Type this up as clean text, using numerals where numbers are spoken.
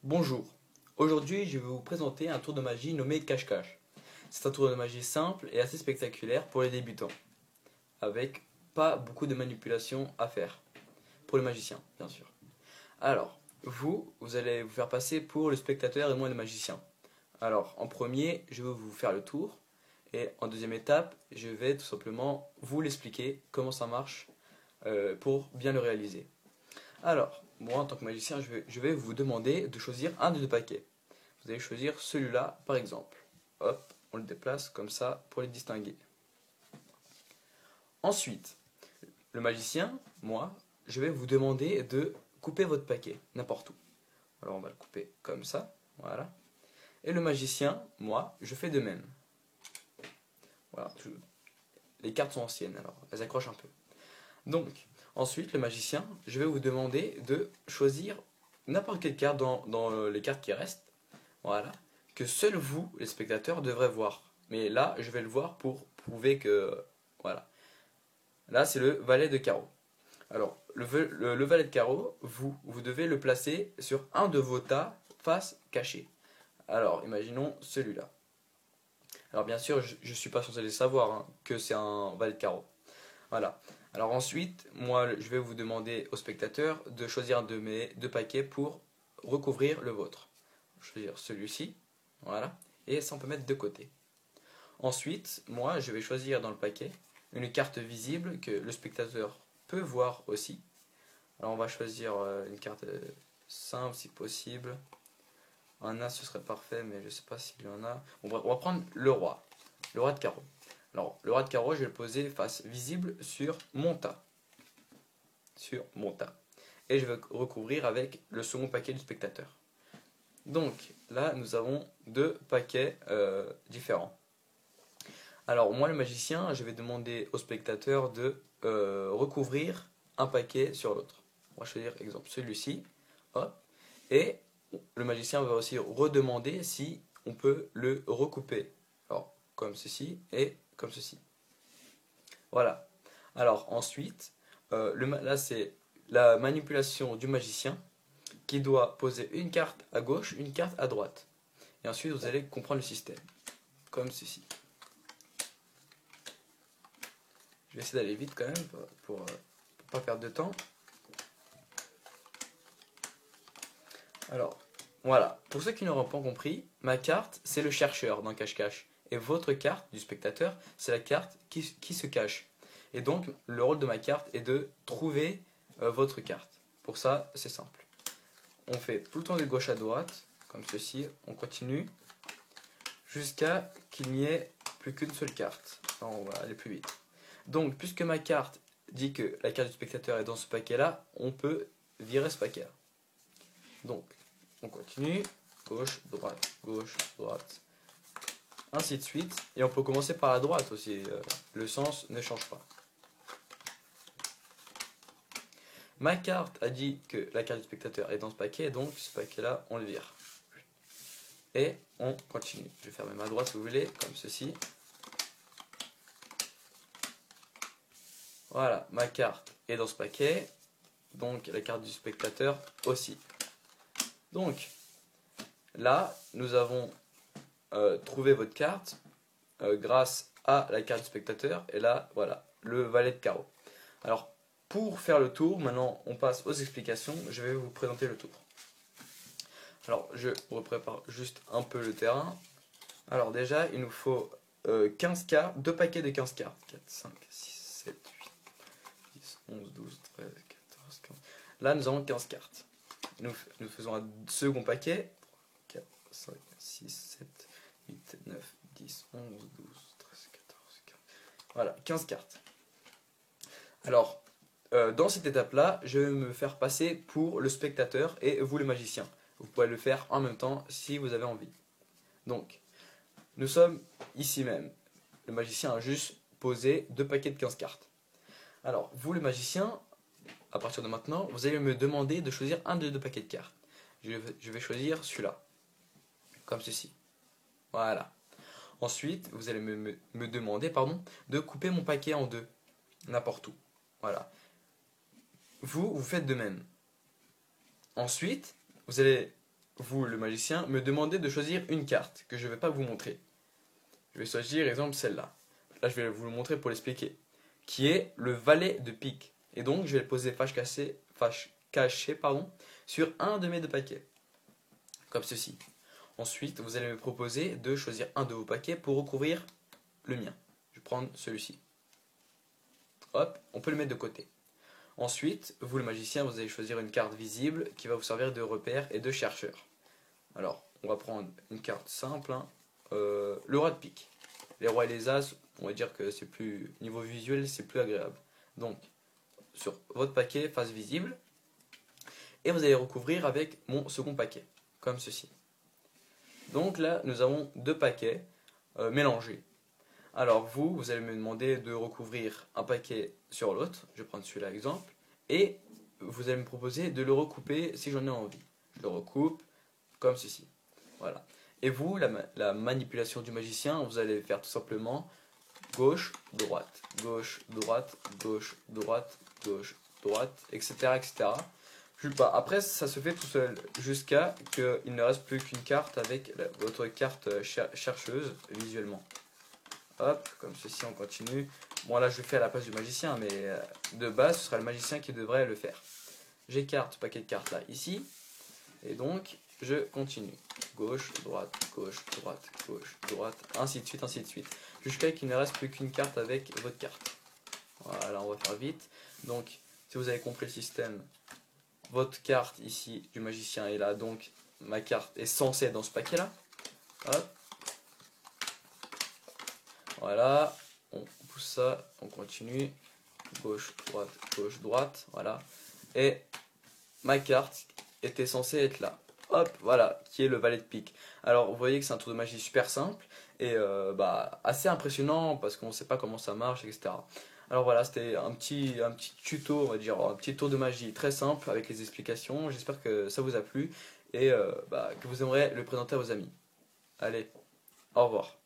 Bonjour, aujourd'hui je vais vous présenter un tour de magie nommé cache-cache. C'est un tour de magie simple et assez spectaculaire pour les débutants, avec pas beaucoup de manipulations à faire, pour les magiciens bien sûr. Alors, vous allez vous faire passer pour le spectateur et moi le magicien. Alors, en premier, je vais vous faire le tour, et en deuxième étape, je vais tout simplement vous l'expliquer comment ça marche pour bien le réaliser. Alors, moi en tant que magicien, je vais vous demander de choisir un des deux paquets. Vous allez choisir celui-là par exemple. Hop, on le déplace comme ça pour les distinguer. Ensuite, le magicien, moi, je vais vous demander de couper votre paquet, n'importe où. Alors on va le couper comme ça, voilà. Et le magicien, moi, je fais de même. Voilà, les cartes sont anciennes, alors elles accrochent un peu. Donc, ensuite, le magicien, je vais vous demander de choisir n'importe quelle carte dans les cartes qui restent, voilà, que seuls vous, les spectateurs, devrez voir. Mais là, je vais le voir pour prouver que, voilà. Là, c'est le valet de carreau. Alors, le valet de carreau, vous devez le placer sur un de vos tas face cachée. Alors, imaginons celui-là. Alors, bien sûr, je ne suis pas censé le savoir hein, que c'est un valet de carreau. Voilà. Alors ensuite, moi, je vais vous demander aux spectateurs de choisir un de mes deux paquets pour recouvrir le vôtre. Je vais choisir celui-ci, voilà, et ça on peut mettre de côté. Ensuite, moi, je vais choisir dans le paquet une carte visible que le spectateur peut voir aussi. Alors on va choisir une carte simple si possible. Un as ce serait parfait, mais je ne sais pas s'il y en a. On va prendre le roi de carreau. Alors, le roi de carreau, je vais le poser face visible sur mon tas. Sur mon tas. Et je vais recouvrir avec le second paquet du spectateur. Donc, là, nous avons deux paquets différents. Alors, moi, le magicien, je vais demander au spectateur de recouvrir un paquet sur l'autre. On va choisir, exemple, celui-ci. Hop. Et le magicien va aussi redemander si on peut le recouper. Alors, comme ceci et comme ceci. Voilà. Alors ensuite, là c'est la manipulation du magicien qui doit poser une carte à gauche, une carte à droite. Et ensuite vous allez comprendre le système. Comme ceci. Je vais essayer d'aller vite quand même pour pas perdre de temps. Alors, voilà. Pour ceux qui n'auront pas compris, ma carte c'est le chercheur dans cache-cache. Et votre carte du spectateur, c'est la carte qui se cache. Et donc, le rôle de ma carte est de trouver votre carte. Pour ça, c'est simple. On fait tout le temps de gauche à droite, comme ceci. On continue jusqu'à qu'il n'y ait plus qu'une seule carte. Non, on va aller plus vite. Donc, puisque ma carte dit que la carte du spectateur est dans ce paquet-là, on peut virer ce paquet-là. Donc, on continue. Gauche, droite, ainsi de suite. Et on peut commencer par la droite aussi. Le sens ne change pas. Ma carte a dit que la carte du spectateur est dans ce paquet, donc ce paquet-là, on le vire. Et on continue. Je vais faire même à droite si vous voulez, comme ceci. Voilà, ma carte est dans ce paquet, donc la carte du spectateur aussi. Donc, là, nous avons trouvé votre carte grâce à la carte du spectatateur, et là, voilà, le valet de carreau. Alors, pour faire le tour, maintenant on passe aux explications, je vais vous présenter le tour. Alors, je prépare juste un peu le terrain. Alors déjà, il nous faut 15 cartes, 2 paquets de 15 cartes. 4, 5, 6, 7, 8, 10, 11, 12, 13, 14, 15. Là, nous avons 15 cartes. Nous faisons un second paquet. 4, 5, 6, 7, 8, 9, 10, 11, 12, 13, 14, 15. Voilà, 15 cartes. Alors, dans cette étape-là, je vais me faire passer pour le spectateur et vous le magicien. Vous pouvez le faire en même temps si vous avez envie. Donc, nous sommes ici même. Le magicien a juste posé 2 paquets de 15 cartes. Alors, vous le magicien, à partir de maintenant, vous allez me demander de choisir un des 2 paquets de cartes. Je vais choisir celui-là. Comme ceci. Voilà. Ensuite, vous allez me demander de couper mon paquet en deux. N'importe où. Voilà. Vous faites de même. Ensuite, vous allez vous, le magicien, me demandez de choisir une carte que je ne vais pas vous montrer. Je vais choisir, exemple, celle-là. Là, je vais vous le montrer pour l'expliquer. Qui est le valet de pique. Et donc, je vais le poser fâche caché, sur un de mes deux paquets. Comme ceci. Ensuite, vous allez me proposer de choisir un de vos paquets pour recouvrir le mien. Je vais prendre celui-ci. Hop, on peut le mettre de côté. Ensuite, vous le magicien, vous allez choisir une carte visible qui va vous servir de repère et de chercheur. Alors, on va prendre une carte simple, le roi de pique. Les rois et les as, on va dire que c'est plus, niveau visuel, c'est plus agréable. Donc, sur votre paquet, face visible, et vous allez recouvrir avec mon second paquet, comme ceci. Donc là, nous avons deux paquets mélangés. Alors vous allez me demander de recouvrir un paquet sur l'autre. Je vais prendre celui-là exemple. Et vous allez me proposer de le recouper si j'en ai envie. Je le recoupe comme ceci. Voilà. Et vous, la manipulation du magicien, vous allez faire tout simplement gauche, droite, gauche, droite, gauche, droite, gauche, droite, etc. etc. Après, ça se fait tout seul, jusqu'à qu'il ne reste plus qu'une carte avec votre carte chercheuse visuellement. Hop, comme ceci, on continue. Bon, là, je le fais à la place du magicien, mais de base, ce sera le magicien qui devrait le faire. J'écarte paquet de cartes là, ici. Et donc, je continue. Gauche, droite, gauche, droite, gauche, droite, ainsi de suite, jusqu'à qu'il ne reste plus qu'une carte avec votre carte. Voilà, on va faire vite. Donc, si vous avez compris le système, votre carte ici du magicien est là, donc ma carte est censée être dans ce paquet là. Hop. Voilà, on pousse ça, on continue. Gauche, droite, voilà. Et ma carte était censée être là. Hop, voilà, qui est le valet de pique. Alors vous voyez que c'est un tour de magie super simple et assez impressionnant parce qu'on ne sait pas comment ça marche, etc. Alors voilà, c'était un petit tuto, on va dire, un petit tour de magie très simple avec les explications. J'espère que ça vous a plu et que vous aimerez le présenter à vos amis. Allez, au revoir.